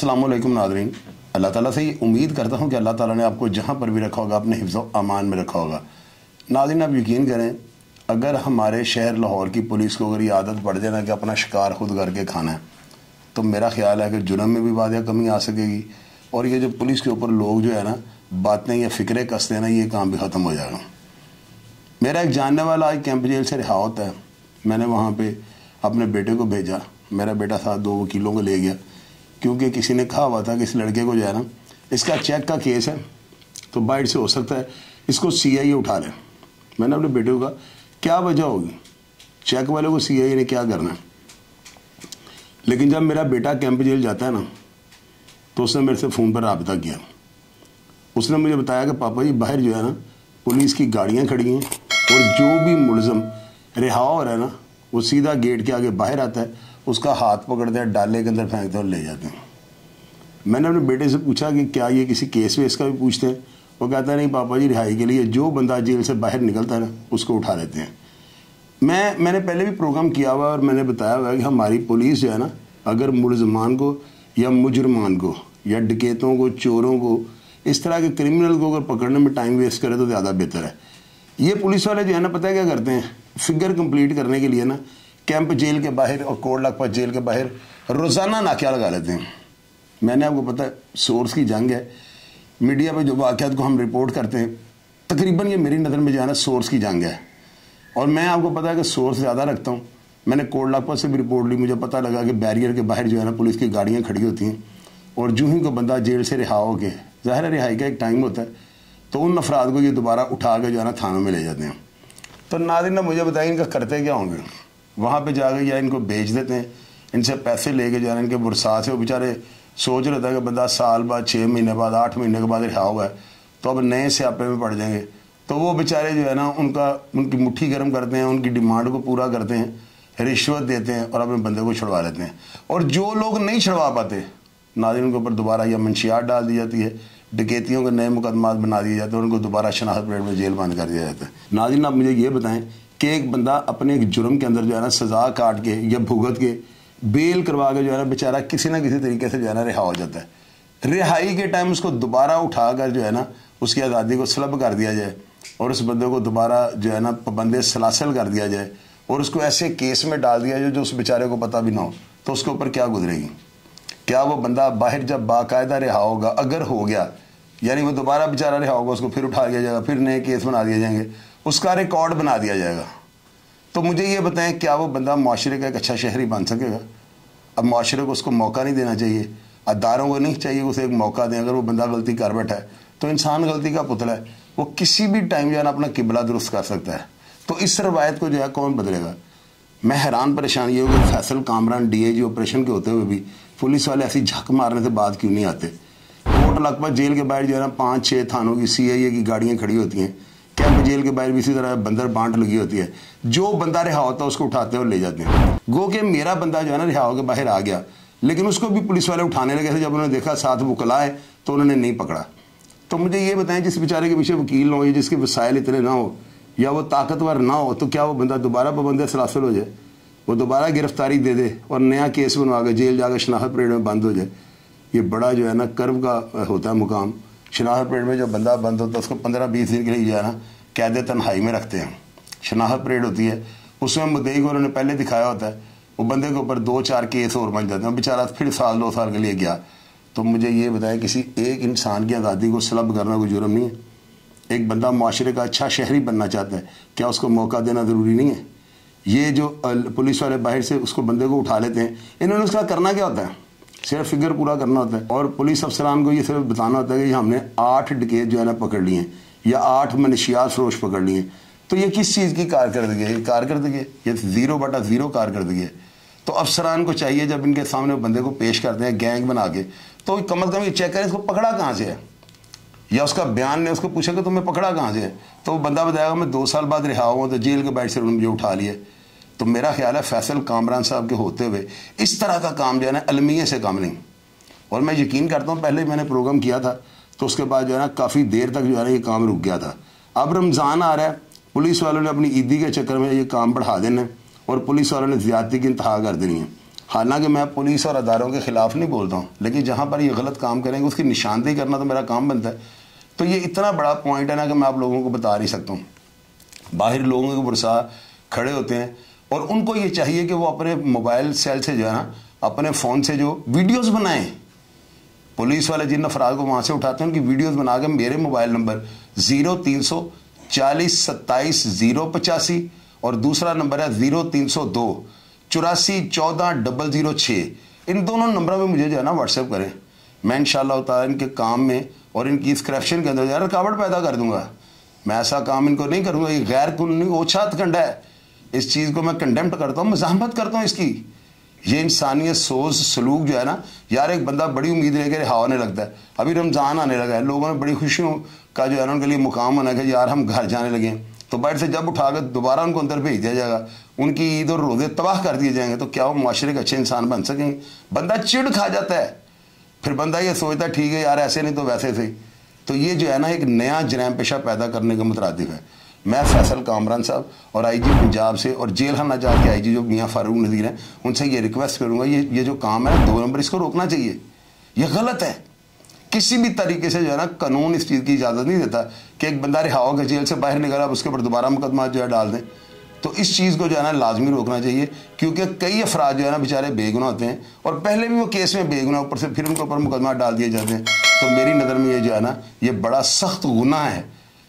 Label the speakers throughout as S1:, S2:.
S1: अस्सलाम वालेकुम नाज़रीन। अल्लाह ताला से ये उम्मीद करता हूँ कि अल्लाह ताला ने आपको जहाँ पर भी रखा होगा अपने हिफ्ज़ व अमान में रखा होगा। नाज़रीन, आप यकीन करें, अगर हमारे शहर लाहौर की पुलिस को अगर ये आदत पड़ जाए ना कि अपना शिकार खुद करके खाना है, तो मेरा ख्याल है कि जुर्म में भी वादिया कमी आ सकेगी और ये जो पुलिस के ऊपर लोग जो है ना बातें या फ़िक्रें कसते हैं ना, ये काम भी ख़त्म हो जाएगा। मेरा एक जानने वाला आज कैंप जेल से रिहा होता है। मैंने वहाँ पे अपने बेटे को भेजा। मेरा बेटा साथ 2 वकीलों को ले गया क्योंकि किसी ने कहा हुआ था कि इस लड़के को जो है ना, इसका चेक का केस है तो बाइट से हो सकता है इसको CIA उठा ले। मैंने अपने बेटे को कहा क्या वजह होगी, चेक वाले को CIA ने क्या करना है। लेकिन जब मेरा बेटा कैंप जेल जाता है ना, तो उसने मेरे से फ़ोन पर रब्ता किया। उसने मुझे बताया कि पापा जी बाहर जो है ना पुलिस की गाड़ियाँ खड़ी हैं और जो भी मुलज़म रिहा हो रहा है ना, वो सीधा गेट के आगे बाहर आता है, उसका हाथ पकड़ते हैं, डाले के अंदर फेंकते हैं और ले जाते हैं। मैंने अपने बेटे से पूछा कि क्या ये किसी केस वेस का भी पूछते हैं। वो कहता है नहीं पापा जी, रिहाई के लिए जो बंदा जेल से बाहर निकलता है ना उसको उठा लेते हैं। मैंने पहले भी प्रोग्राम किया हुआ और मैंने बताया हुआ कि हमारी पुलिस जो है ना, अगर मुलजमान को या मुजरमान को या डकैतों को, चोरों को, इस तरह के क्रिमिनल को अगर पकड़ने में टाइम वेस्ट करे तो ज़्यादा बेहतर है। ये पुलिस वाले जो है ना, पता है क्या करते हैं, फिगर कंप्लीट करने के लिए ना कैंप जेल के बाहर और कोट लखपत जेल के बाहर रोज़ाना नाक्या लगा लेते हैं। मैंने आपको पता है सोर्स की जंग है। मीडिया पे जो वाक़यात को हम रिपोर्ट करते हैं, तकरीबन ये मेरी नज़र में जो है ना सोर्स की जंग है। और मैं आपको पता है कि सोर्स ज़्यादा रखता हूँ। मैंने कोट लखपत से भी रिपोर्ट ली, मुझे पता लगा कि बैरियर के बाहर जो है ना पुलिस की गाड़ियाँ खड़ी होती हैं और जूँ ही को बंदा जेल से रिहा हो के, ज़ाहिर है रिहाई का एक टाइम होता है, तो उन अफराद को ये दोबारा उठा के जो है ना थानों में ले जाते हैं। तो नाज़रीन मुझे बताइए इनका करते क्या होंगे। वहाँ पे जाके या इनको बेच देते हैं, इनसे पैसे लेके जो है इनके बुरसा से वो बेचारे सोच रहे थे कि बंदा साल बाद, 6 महीने बाद, 8 महीने के बाद रिहा हुआ है तो अब नए स्यापे में पड़ जाएंगे। तो वो बेचारे जो है ना उनकी मुट्ठी गर्म करते हैं, उनकी डिमांड को पूरा करते हैं, रिश्वत देते हैं और अपने बंदे को छुड़वा लेते हैं। और जो लोग नहीं छुड़वा पाते, नाज़रीन उनके ऊपर दोबारा या मंशियात डाल दी जाती है, डकैतियों के नए मुकदमात बना दिए जाते हैं, उनको दोबारा शनाख्त परेड में जेल बंद कर दिया जाता है। नाज़रीन आप मुझे ये बताएं कि एक बंदा अपने एक जुर्म के अंदर जो है ना सज़ा काट के या भुगत के बेल करवा के जो है ना बेचारा किसी ना किसी तरीके से जो है ना रिहा हो जाता है। रिहाई के टाइम उसको दोबारा उठाकर जो है ना उसकी आज़ादी को सलब कर दिया जाए और उस बंदे को दोबारा जो है ना पाबंदे सलासल कर दिया जाए और उसको ऐसे केस में डाल दिया जाए जो उस बेचारे को पता भी ना हो, तो उसके ऊपर क्या गुजरेगी। क्या वो बंदा बाहर जब बाकायदा रिहा होगा, अगर हो गया, यानी वो दोबारा बेचारा रिहा होगा, उसको फिर उठा लिया जाएगा, फिर नए केस बना दिए जाएंगे, उसका रिकॉर्ड बना दिया जाएगा। तो मुझे ये बताएं क्या वो बंदा माशरे का एक अच्छा शहरी बन सकेगा। अब माशरे को उसको मौका नहीं देना चाहिए, अदारों को नहीं चाहिए उसे एक मौका दें। अगर वो बंदा गलती कर बैठा है तो इंसान गलती का पुतला है, वो किसी भी टाइम जो है ना अपना किबला दुरुस्त कर सकता है। तो इस रवायत को जो है कौन बदलेगा। मैं हैरान परेशान ये होगा फैसल कामरान DIG ऑपरेशन के होते हुए भी पुलिस वाले ऐसी झक मारने से बात क्यों नहीं आते। कोट लखपत जेल के बाहर जो है ना 5-6 थानों की CIA की गाड़ियाँ खड़ी होती हैं। कैंप जेल के बाहर भी इसी तरह बंदर बांट लगी होती है। जो बंदा रिहा होता है उसको उठाते और ले जाते हैं। गो के मेरा बंदा जो है ना रिहा होकर बाहर आ गया, लेकिन उसको भी पुलिस वाले उठाने लगे थे। जब उन्होंने देखा साथ वकला है तो उन्होंने नहीं पकड़ा। तो मुझे ये बताएं जिस बेचारे के पीछे वकील ना हो या जिसके वसाइल इतने ना हो या वो ताकतवर ना हो, तो क्या वो बंदा दोबारा पाबंद सलासल हो जाए, वो दोबारा गिरफ्तारी दे दे और नया केस बनवा के जेल जाकर शनाख्त परेड में बंद हो जाए। ये बड़ा जो है ना कर्व का होता है मुकाम। शनाख्त परेड में जब बंदा बंद होता है उसको 15-20 दिन के लिए जो है ना कैद तन्हाई में रखते हैं। शनाख्त परेड होती है, उसमें मुद्दई को उन्होंने पहले दिखाया होता है, वो बंदे के ऊपर 2-4 केस और बन जाते हैं, बेचारा फिर 1-2 साल के लिए गया। तो मुझे ये बताया किसी एक इंसान की आज़ादी को सलब करना कोई जुर्म नहीं है। एक बंदा माशरे का अच्छा शहरी बनना चाहता है, क्या उसको मौका देना ज़रूरी नहीं है। ये जो पुलिस वाले बाहर से उसको बंदे को उठा लेते हैं, इन्होंने उसका करना क्या होता है, सिर्फ फिगर पूरा करना होता है। और पुलिस अफसरान को ये सिर्फ बताना होता है कि हमने 8 डकैत जो है ना पकड़ लिए हैं या 8 मनशियात फरोश पकड़ लिए हैं। तो ये किस चीज़ की कारकर्दगी है, कारकर्दगी है, ये 0/0 कारकर्दगी है। तो अफसरान को चाहिए जब इनके सामने बंदे को पेश करते हैं गैंग बना के, तो कम अज़ कम ये चेक करें इसको पकड़ा कहाँ से है, या उसका बयान ने उसको पूछा कि तुम्हें पकड़ा कहाँ से है। तो वो बंदा बताएगा मैं 2 साल बाद रिहा हुआ तो जेल के बाहर से उन्होंने मुझे उठा लिए। तो मेरा ख्याल है फैसल कामरान साहब के होते हुए इस तरह का काम जो है ना अलमिया से काम नहीं। और मैं यकीन करता हूँ पहले मैंने प्रोग्राम किया था तो उसके बाद जो है ना काफ़ी देर तक जो है ना ये काम रुक गया था। अब रमज़ान आ रहा है, पुलिस वालों ने अपनी ईदी के चक्कर में ये काम बढ़ा देना है और पुलिस वालों ने ज़्यादती की इंतहा कर देनी है। हालांकि मैं पुलिस और अदारों के खिलाफ नहीं बोलता हूँ, लेकिन जहाँ पर ये गलत काम करेंगे उसकी निशानदेही करना तो मेरा काम बनता है। तो ये इतना बड़ा पॉइंट है ना कि मैं आप लोगों को बता नहीं सकता हूँ। बाहर लोगों के पुरसा खड़े होते हैं और उनको ये चाहिए कि वो अपने मोबाइल सेल से जो है ना, अपने फ़ोन से जो वीडियोस बनाएं। पुलिस वाले जिन अफराद को वहाँ से उठाते हैं उनकी वीडियोस बना के मेरे मोबाइल नंबर 0340 27 085 और दूसरा नंबर है 0302 84 14 006, इन दोनों नंबरों पे मुझे जो है ना व्हाट्सएप करें। मैं इंशाअल्लाह ताला इनके काम में और इनकी इस करप्शन के अंदर रुकावट पैदा कर दूंगा। मैं ऐसा काम इनको नहीं करूँगा। ये गैर कानूनी ओछात कंडा है, इस चीज़ को मैं कंडेम्प्ट करता हूँ, मज़ाहमत करता हूँ इसकी। ये इंसानियत सोच सलूक जो है ना यार, एक बंदा बड़ी उम्मीद लेकर रिहा होने लगता है। अभी रमज़ान आने लगा है, लोगों ने बड़ी खुशियों का जो है ना उनके लिए मुकाम बना कि यार हम घर जाने लगे हैं, तो बाहर से जब उठाकर दोबारा उनको अंदर भेज दिया जाएगा, उनकी ईद और रोज़े तबाह कर दिए जाएंगे, तो क्या वो माशरे के अच्छे इंसान बन सकेंगे? बंदा चिढ़ खा जाता है, फिर बंदा ये सोचता है ठीक है यार ऐसे नहीं तो वैसे थे। तो ये जो है ना एक नया जराइम पेशा पैदा करने का मुतरादिफ है। मैं फैसल कामरान साहब और आईजी पंजाब से और जेल खाना जात के आईजी जो मियाँ फारूक नज़ीर हैं, उनसे ये रिक्वेस्ट करूँगा, ये जो काम है 2 नंबर, इसको रोकना चाहिए। ये गलत है। किसी भी तरीके से जो है ना कानून इस चीज़ की इजाज़त नहीं देता कि एक बंदा रिहा होकर जेल से बाहर निकला उसके ऊपर दोबारा मुकदमा जो है डाल दें। तो इस चीज़ को जो है ना लाजमी रोकना चाहिए, क्योंकि कई अफराद जो है ना बेचारे बेगुनाह होते हैं और पहले भी वो केस में बेगुनाह, ऊपर से फिर उनके ऊपर मुकदमा डाल दिए जाते हैं। तो मेरी नज़र में ये जो है ना ये बड़ा सख्त गुनाह है,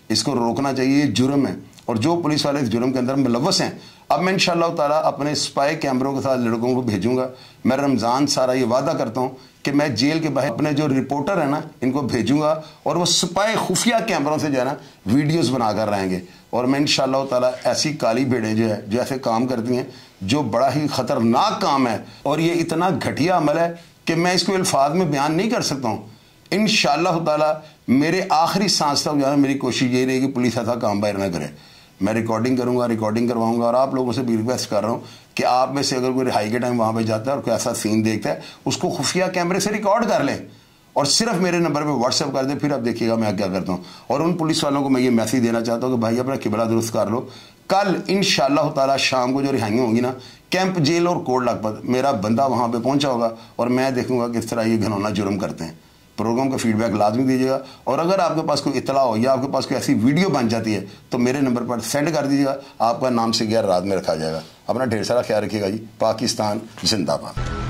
S1: इसको रोकना चाहिए, ये जुर्म है। और जो पुलिस वाले इस जुर्म के अंदर मुलव्वस हैं, अब मैं इंशाअल्लाह ताला अपने स्पाई कैमरों के साथ लड़कों को भेजूंगा। मैं रमज़ान सारा ये वादा करता हूँ कि मैं जेल के बाहर अपने जो रिपोर्टर है ना इनको भेजूंगा और वो स्पाई खुफिया कैमरों से जो है ना वीडियोस बनाकर रहेंगे। और मैं इंशाअल्लाह ताला ऐसी काली भेड़ें जो है जो ऐसे काम करती हैं, जो बड़ा ही ख़तरनाक काम है और ये इतना घटिया अमल है कि मैं इसको अल्फाज में बयान नहीं कर सकता हूँ। इंशाअल्लाह ताला मेरे आखिरी सांस तक जो है मेरी कोशिश यही रहेगी पुलिस ऐसा काम बाहर ना करे। मैं रिकॉर्डिंग करूंगा, रिकॉर्डिंग करवाऊंगा और आप लोगों से भी रिक्वेस्ट कर रहा हूं कि आप में से अगर कोई रिहाई के टाइम वहां पे जाता है और कोई ऐसा सीन देखता है, उसको खुफिया कैमरे से रिकॉर्ड कर लें और सिर्फ मेरे नंबर पे व्हाट्सएप कर दें। फिर आप देखिएगा मैं क्या करता हूं। और उन पुलिस वालों को मैं ये मैसेज देना चाहता हूं कि भाई अपना किबला दुरुस्त कर लो। कल इंशाअल्लाह ताला शाम को जो रिहाइयाँ होंगी ना, कैंप जेल और कोट लखपत, मेरा बंदा वहाँ पर पहुँचा होगा और मैं देखूंगा किस तरह ये घिनौना जुर्म करते हैं। प्रोग्राम का फीडबैक लाजमी दीजिएगा और अगर आपके पास कोई इतला हो या आपके पास कोई ऐसी वीडियो बन जाती है तो मेरे नंबर पर सेंड कर दीजिएगा। आपका नाम से गैर रात में रखा जाएगा। अपना ढेर सारा ख्याल रखिएगा जी। पाकिस्तान जिंदाबाद।